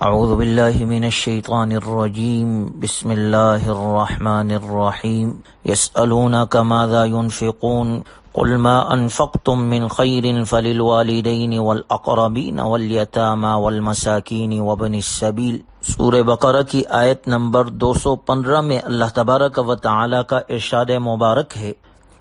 اعوذ باللہ من الشیطان الرجیم بسم اللہ الرحمن الرحیم یسألونک ماذا ينفقون قل ما انفقتم من خیر فللوالدین والاقربین والیتامی والمساکین وابن السبیل۔ سورہ بقرہ کی آیت نمبر 215 میں اللہ تبارک و تعالی کا ارشاد مبارک ہے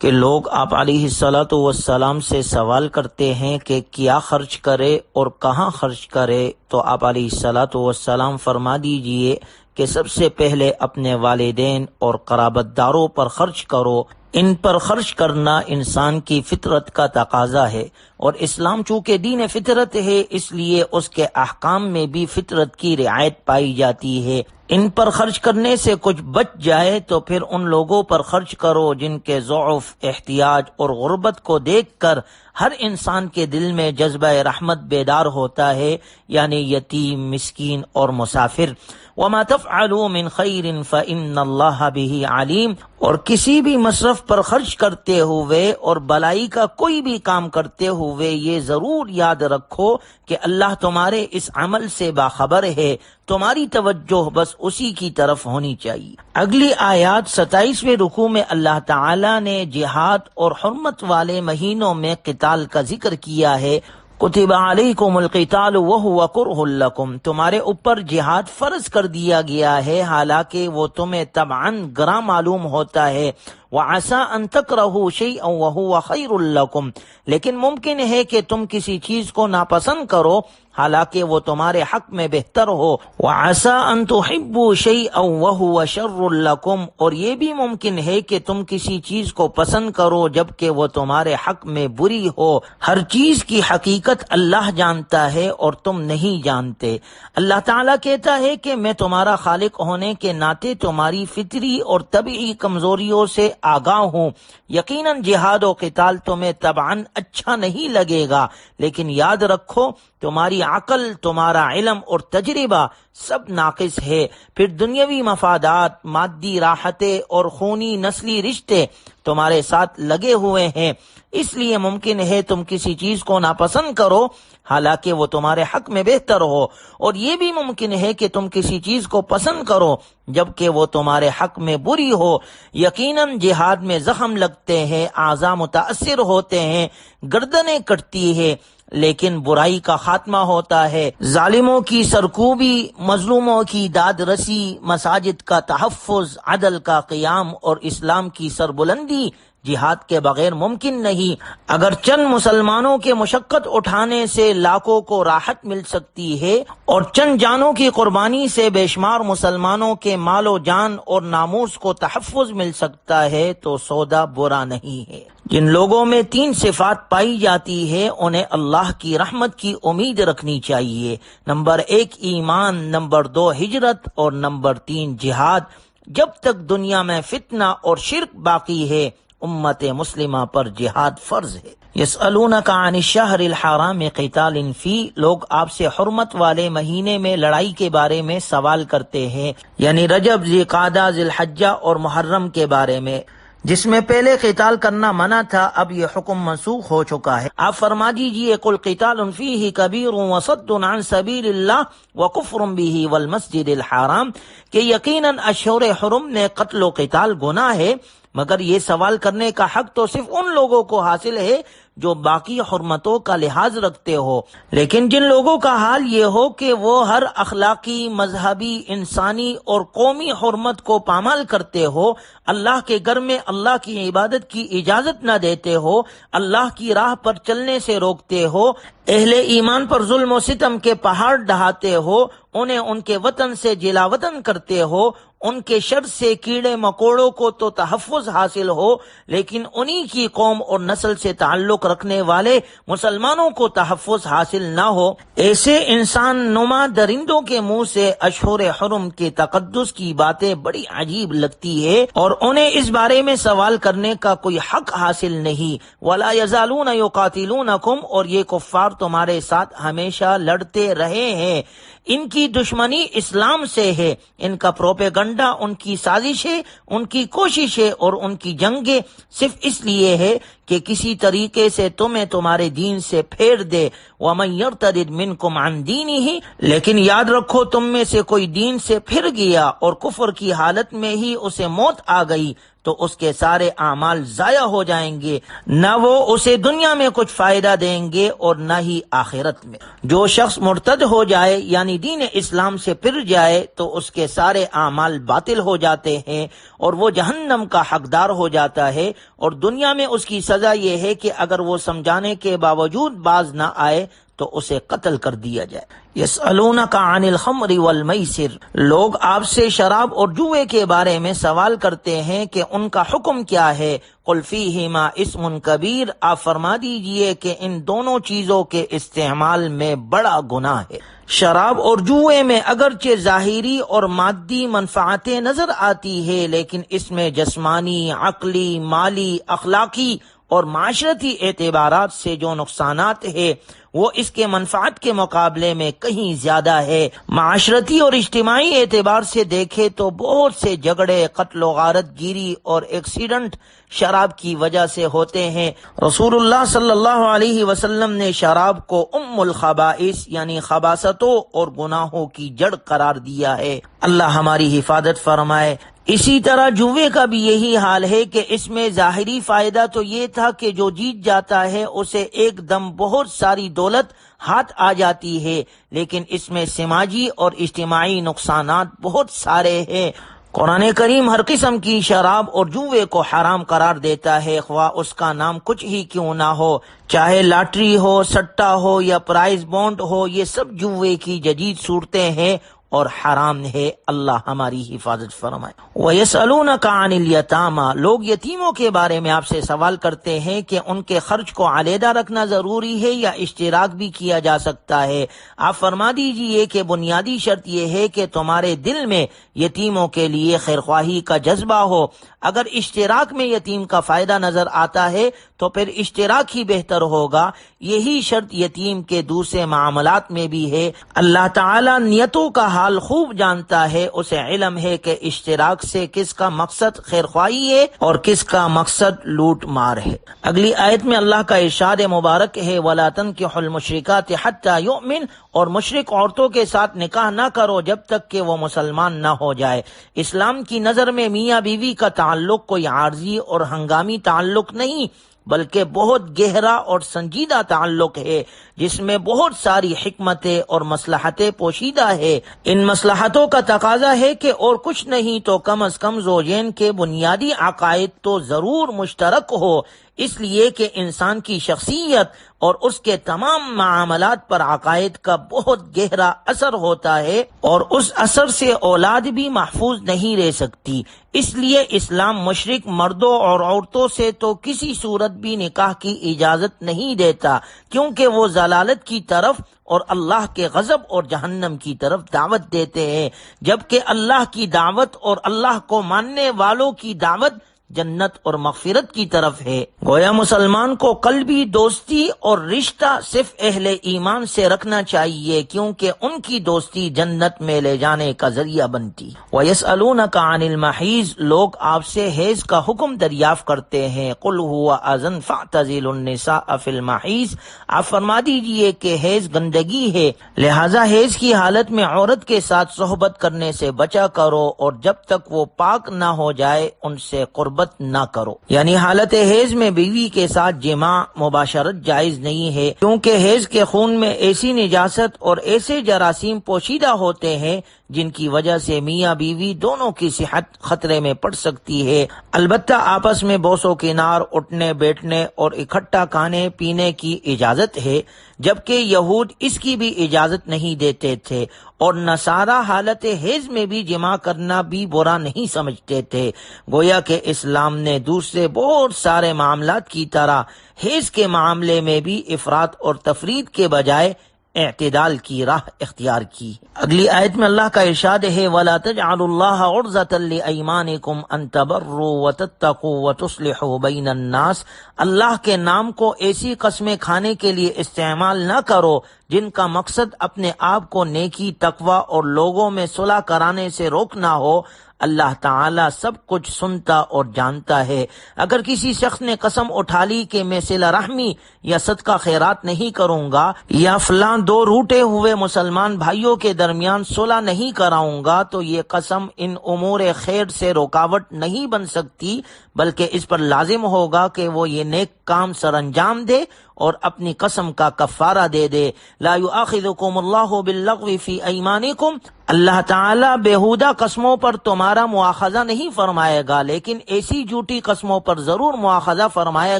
کہ لوگ آپ علیہ الصلاۃ والسلام سے سوال کرتے ہیں کہ کیا خرچ کرے اور کہاں خرچ کرے، تو آپ علیہ الصلاۃ والسلام فرما دیجئے کہ سب سے پہلے اپنے والدین اور قرابت داروں پر خرچ کرو۔ ان پر خرچ کرنا انسان کی فطرت کا تقاضا ہے، اور اسلام چونکہ دین فطرت ہے اس لیے اس کے احکام میں بھی فطرت کی رعایت پائی جاتی ہے۔ ان پر خرچ کرنے سے کچھ بچ جائے تو پھر ان لوگوں پر خرچ کرو جن کے ضعف، احتیاج اور غربت کو دیکھ کر ہر انسان کے دل میں جذبہ رحمت بیدار ہوتا ہے، یعنی یتیم، مسکین اور مسافر۔ وما تفعلوا من خیر فإن اللہ بہ علیم، اور کسی بھی مصرف پر خرچ کرتے ہوئے اور بلائی کا کوئی بھی کام کرتے ہوئے یہ ضرور یاد رکھو کہ اللہ تمہارے اس عمل سے باخبر ہے، تمہاری توجہ بس اسی کی طرف ہونی چاہیے۔ اگلی آیات 27ویں رکوع میں اللہ تعالی نے جہاد اور حرمت والے مہینوں میں قتال کا ذکر کیا ہے۔ کتب علیکم القتال وہو کرہ لکم، تمہارے اوپر جہاد فرض کر دیا گیا ہے حالانکہ وہ تمہیں طبعاً گراں معلوم ہوتا ہے۔ وعسى ان تکرہوا شیئا وہو خیر لکم، لیکن ممکن ہے کہ تم کسی چیز کو ناپسند کرو حالانکہ وہ تمہارے حق میں بہتر ہو۔ وعسى ان تحبوا شیئا وہو شر لکم، اور یہ بھی ممکن ہے کہ تم کسی چیز کو پسند کرو جبکہ وہ تمہارے حق میں بری ہو۔ ہر چیز کی حقیقت اللہ جانتا ہے اور تم نہیں جانتے۔ اللہ تعالیٰ کہتا ہے کہ میں تمہارا خالق ہونے کے ناطے تمہاری فطری اور طبعی کمزوریوں سے آگاہ ہوں۔ یقیناً جہاد و قتال تمہیں طبعاً اچھا نہیں لگے گا، لیکن یاد رکھو تمہاری عقل، تمہارا علم اور تجربہ سب ناقص ہے، پھر دنیاوی مفادات، مادی راحتیں اور خونی نسلی رشتے تمہارے ساتھ لگے ہوئے ہیں، اس لیے ممکن ہے تم کسی چیز کو ناپسند کرو حالانکہ وہ تمہارے حق میں بہتر ہو، اور یہ بھی ممکن ہے کہ تم کسی چیز کو پسند کرو جبکہ وہ تمہارے حق میں بری ہو۔ یقیناً جہاد میں زخم لگتے ہیں، اعضاء متاثر ہوتے ہیں، گردنیں کٹتی ہے، لیکن برائی کا خاتمہ ہوتا ہے، ظالموں کی سرکوبی، مظلوموں کی داد رسی، مساجد کا تحفظ، عدل کا قیام اور اسلام کی سربلندی جہاد کے بغیر ممکن نہیں۔ اگر چند مسلمانوں کے مشقت اٹھانے سے لاکھوں کو راحت مل سکتی ہے اور چند جانوں کی قربانی سے بے شمار مسلمانوں کے مال و جان اور ناموس کو تحفظ مل سکتا ہے تو سودا برا نہیں ہے۔ جن لوگوں میں 3 صفات پائی جاتی ہے انہیں اللہ کی رحمت کی امید رکھنی چاہیے۔ نمبر 1 ایمان، نمبر 2 ہجرت اور نمبر 3 جہاد۔ جب تک دنیا میں فتنہ اور شرک باقی ہے امت مسلمہ پر جہاد فرض ہے۔ یسألونک عن الشہر الحرام قتال فی، لوگ آپ سے حرمت والے مہینے میں لڑائی کے بارے میں سوال کرتے ہیں، یعنی رجب، ذی القعدہ، ذی الحجہ اور محرم کے بارے میں، جس میں پہلے قتال کرنا منع تھا، اب یہ حکم منسوخ ہو چکا ہے۔ آپ فرما دیجئے قل قتال فیہ کبیر وصد عن سبیل اللہ وکفر بہ والمسجد الحرام، کہ یقیناً اشہر حرم میں قتل و قتال گناہ ہے، مگر یہ سوال کرنے کا حق تو صرف ان لوگوں کو حاصل ہے جو باقی حرمتوں کا لحاظ رکھتے ہو، لیکن جن لوگوں کا حال یہ ہو کہ وہ ہر اخلاقی، مذہبی، انسانی اور قومی حرمت کو پامال کرتے ہو، اللہ کے گھر میں اللہ کی عبادت کی اجازت نہ دیتے ہو، اللہ کی راہ پر چلنے سے روکتے ہو، اہل ایمان پر ظلم و ستم کے پہاڑ ڈھاتے ہو، انہیں ان کے وطن سے جلا وطن کرتے ہو، ان کے شر سے کیڑے مکوڑوں کو تو تحفظ حاصل ہو لیکن انہی کی قوم اور نسل سے تعلق رکھنے والے مسلمانوں کو تحفظ حاصل نہ ہو، ایسے انسان نما درندوں کے منہ سے اشہر حرم کے تقدس کی باتیں بڑی عجیب لگتی ہے اور انہیں اس بارے میں سوال کرنے کا کوئی حق حاصل نہیں۔ ولا یزالون یقاتلونکم، اور یہ کفار تمہارے ساتھ ہمیشہ لڑتے رہے ہیں ان کی دشمنی اسلام سے ہے، ان کا پروپیگنڈا، ان کی سازشیں، ان کی کوششیں اور ان کی جنگیں صرف اس لیے ہے کہ کسی طریقے سے تمہیں تمہارے دین سے پھیر دے۔ وَمَن يَرْتَدِدْ مِنْكُمْ عَنْ دِينِهِ، لیکن یاد رکھو تم میں سے کوئی دین سے پھر گیا اور کفر کی حالت میں ہی اسے موت آ گئی تو اس کے سارے اعمال ضائع ہو جائیں گے، نہ وہ اسے دنیا میں کچھ فائدہ دیں گے اور نہ ہی آخرت میں۔ جو شخص مرتد ہو جائے یعنی دین اسلام سے پھر جائے تو اس کے سارے اعمال باطل ہو جاتے ہیں اور وہ جہنم کا حقدار ہو جاتا ہے، اور دنیا میں اس کی سزا یہ ہے کہ اگر وہ سمجھانے کے باوجود باز نہ آئے تو اسے قتل کر دیا جائے۔ یسألونک عن الخمر والمیسر، لوگ آپ سے شراب اور جوئے کے بارے میں سوال کرتے ہیں کہ ان کا حکم کیا ہے۔ قل فیہما اسم کبیر، آپ فرما دیجئے کہ ان دونوں چیزوں کے استعمال میں بڑا گناہ ہے۔ شراب اور جوئے میں اگرچہ ظاہری اور مادی منفعتیں نظر آتی ہے، لیکن اس میں جسمانی، عقلی، مالی، اخلاقی اور معاشرتی اعتبارات سے جو نقصانات ہے وہ اس کے منفعت کے مقابلے میں کہیں زیادہ ہے۔ معاشرتی اور اجتماعی اعتبار سے دیکھے تو بہت سے جھگڑے، قتل و غارت گیری اور ایکسیڈنٹ شراب کی وجہ سے ہوتے ہیں۔ رسول اللہ صلی اللہ علیہ وسلم نے شراب کو ام الخبائث یعنی خباثتوں اور گناہوں کی جڑ قرار دیا ہے۔ اللہ ہماری حفاظت فرمائے۔ اسی طرح جوئے کا بھی یہی حال ہے کہ اس میں ظاہری فائدہ تو یہ تھا کہ جو جیت جاتا ہے اسے ایک دم بہت ساری دولت ہاتھ آ جاتی ہے، لیکن اس میں سماجی اور اجتماعی نقصانات بہت سارے ہیں۔ قرآن کریم ہر قسم کی شراب اور جوئے کو حرام قرار دیتا ہے، خواہ اس کا نام کچھ ہی کیوں نہ ہو، چاہے لاٹری ہو، سٹا ہو یا پرائز بونڈ ہو، یہ سب جوئے کی جدید صورتیں ہیں اور حرام ہے۔ اللہ ہماری حفاظت فرمائے۔ وَيَسْأَلُونَكَ عَنِ الْيَتَامَى، لوگ یتیموں کے بارے میں آپ سے سوال کرتے ہیں کہ ان کے خرچ کو علیحدہ رکھنا ضروری ہے یا اشتراک بھی کیا جا سکتا ہے۔ آپ فرما دیجئے کہ بنیادی شرط یہ ہے کہ تمہارے دل میں یتیموں کے لیے خیرخواہی کا جذبہ ہو۔ اگر اشتراک میں یتیم کا فائدہ نظر آتا ہے تو پھر اشتراک ہی بہتر ہوگا۔ یہی شرط یتیم کے دوسرے معاملات میں بھی ہے۔ اللہ تعالی نیتوں کا حال خوب جانتا ہے، اسے علم ہے کہ اشتراک سے کس کا مقصد خیرخواہی ہے اور کس کا مقصد لوٹ مار ہے۔ اگلی آیت میں اللہ کا ارشاد مبارک ہے وَلَا تَنكِحُوا الْمُشْرِكَاتِ حَتَّى يُؤْمِنْ، اور مشرک عورتوں کے ساتھ نکاح نہ کرو جب تک کہ وہ مسلمان نہ ہو جائے۔ اسلام کی نظر میں میاں بیوی کا تعلق کوئی عارضی اور ہنگامی تعلق نہیں بلکہ بہت گہرا اور سنجیدہ تعلق ہے، جس میں بہت ساری حکمتیں اور مصلحتیں پوشیدہ ہے۔ ان مصلحتوں کا تقاضا ہے کہ اور کچھ نہیں تو کم از کم زوجین کے بنیادی عقائد تو ضرور مشترک ہو، اس لیے کہ انسان کی شخصیت اور اس کے تمام معاملات پر عقائد کا بہت گہرا اثر ہوتا ہے اور اس اثر سے اولاد بھی محفوظ نہیں رہ سکتی۔ اس لیے اسلام مشرک مردوں اور عورتوں سے تو کسی صورت بھی نکاح کی اجازت نہیں دیتا، کیونکہ وہ ضلالت کی طرف اور اللہ کے غضب اور جہنم کی طرف دعوت دیتے ہیں، جبکہ اللہ کی دعوت اور اللہ کو ماننے والوں کی دعوت جنت اور مغفرت کی طرف ہے۔ گویا مسلمان کو قلبی دوستی اور رشتہ صرف اہل ایمان سے رکھنا چاہیے، کیونکہ ان کی دوستی جنت میں لے جانے کا ذریعہ بنتی۔ وَيَسْأَلُونَكَ عَنِ الْمَحِيضِ، لوگ آپ سے حیض کا حکم دریافت کرتے ہیں۔ قُلْ هُوَ أَذًى فَاعْتَزِلُوا النِّسَاءَ فِي الْمَحِيضِ، آپ فرما دیجئے کہ حیض گندگی ہے، لہذا حیض کی حالت میں عورت کے ساتھ صحبت کرنے سے بچا کرو، اور جب تک وہ پاک نہ ہو جائے ان سے قربت نہ کرو۔ یعنی حالت حیض میں بیوی کے ساتھ جماع مباشرت جائز نہیں ہے، کیونکہ حیض کے خون میں ایسی نجاست اور ایسے جراثیم پوشیدہ ہوتے ہیں جن کی وجہ سے میاں بیوی دونوں کی صحت خطرے میں پڑ سکتی ہے۔ البتہ آپس میں بوس و کنار، اٹھنے بیٹھنے اور اکٹھا کھانے پینے کی اجازت ہے، جبکہ یہود اس کی بھی اجازت نہیں دیتے تھے، اور نصارہ حالت حیض میں بھی جماع کرنا بھی برا نہیں سمجھتے تھے۔ گویا کہ اسلام نے دوسرے بہت سارے معاملات کی طرح حیض کے معاملے میں بھی افراط اور تفرید کے بجائے اعتدال کی راہ اختیار کی۔ اگلی آیت میں اللہ کا ارشاد ہے وَلَا تَجْعَلُوا اللَّهَ عُرْضَةً لِأَيْمَانِكُمْ أَن تَبَرُّوا وَتَتَّقُوا وَتُصْلِحُوا بَيْنَ النَّاسِ، اللہ کے نام کو ایسی قسمیں کھانے کے لیے استعمال نہ کرو جن کا مقصد اپنے آپ کو نیکی، تقوی اور لوگوں میں صلح کرانے سے روکنا ہو، اللہ تعالیٰ سب کچھ سنتا اور جانتا ہے۔ اگر کسی شخص نے قسم اٹھا لی کہ میں صلہ رحمی یا صدقہ خیرات نہیں کروں گا، یا فلاں دو روٹے ہوئے مسلمان بھائیوں کے درمیان صلح نہیں کراؤں گا، تو یہ قسم ان امور خیر سے رکاوٹ نہیں بن سکتی، بلکہ اس پر لازم ہوگا کہ وہ یہ نیک کام سر انجام دے اور اپنی قسم کا کفارہ دے دے۔ لا یؤاخذکم اللہ باللغو فی ایمانکم، اللہ تعالیٰ بیہودہ قسموں پر تمہارا مواخذہ نہیں فرمائے گا، لیکن ایسی جھوٹی قسموں پر ضرور مواخذہ فرمائے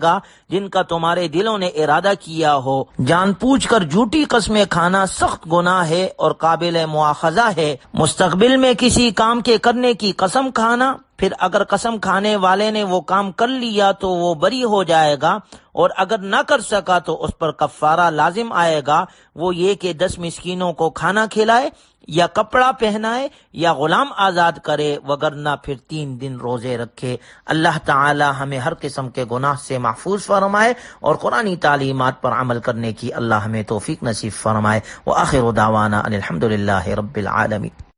گا جن کا تمہارے دلوں نے ارادہ کیا ہو۔ جان پوچھ کر جھوٹی قسمیں کھانا سخت گناہ ہے اور قابل مواخذہ ہے۔ مستقبل میں کسی کام کے کرنے کی قسم کھانا، پھر اگر قسم کھانے والے نے وہ کام کر لیا تو وہ بری ہو جائے گا، اور اگر نہ کر سکا تو اس پر کفارہ لازم آئے گا، وہ یہ کہ 10 مسکینوں کو کھانا کھلائے، یا کپڑا پہنائے، یا غلام آزاد کرے، وگرنہ پھر 3 دن روزے رکھے۔ اللہ تعالی ہمیں ہر قسم کے گناہ سے محفوظ فرمائے اور قرآنی تعلیمات پر عمل کرنے کی اللہ ہمیں توفیق نصیب فرمائے۔ وآخر دعوانا ان الحمد للہ رب العالمین۔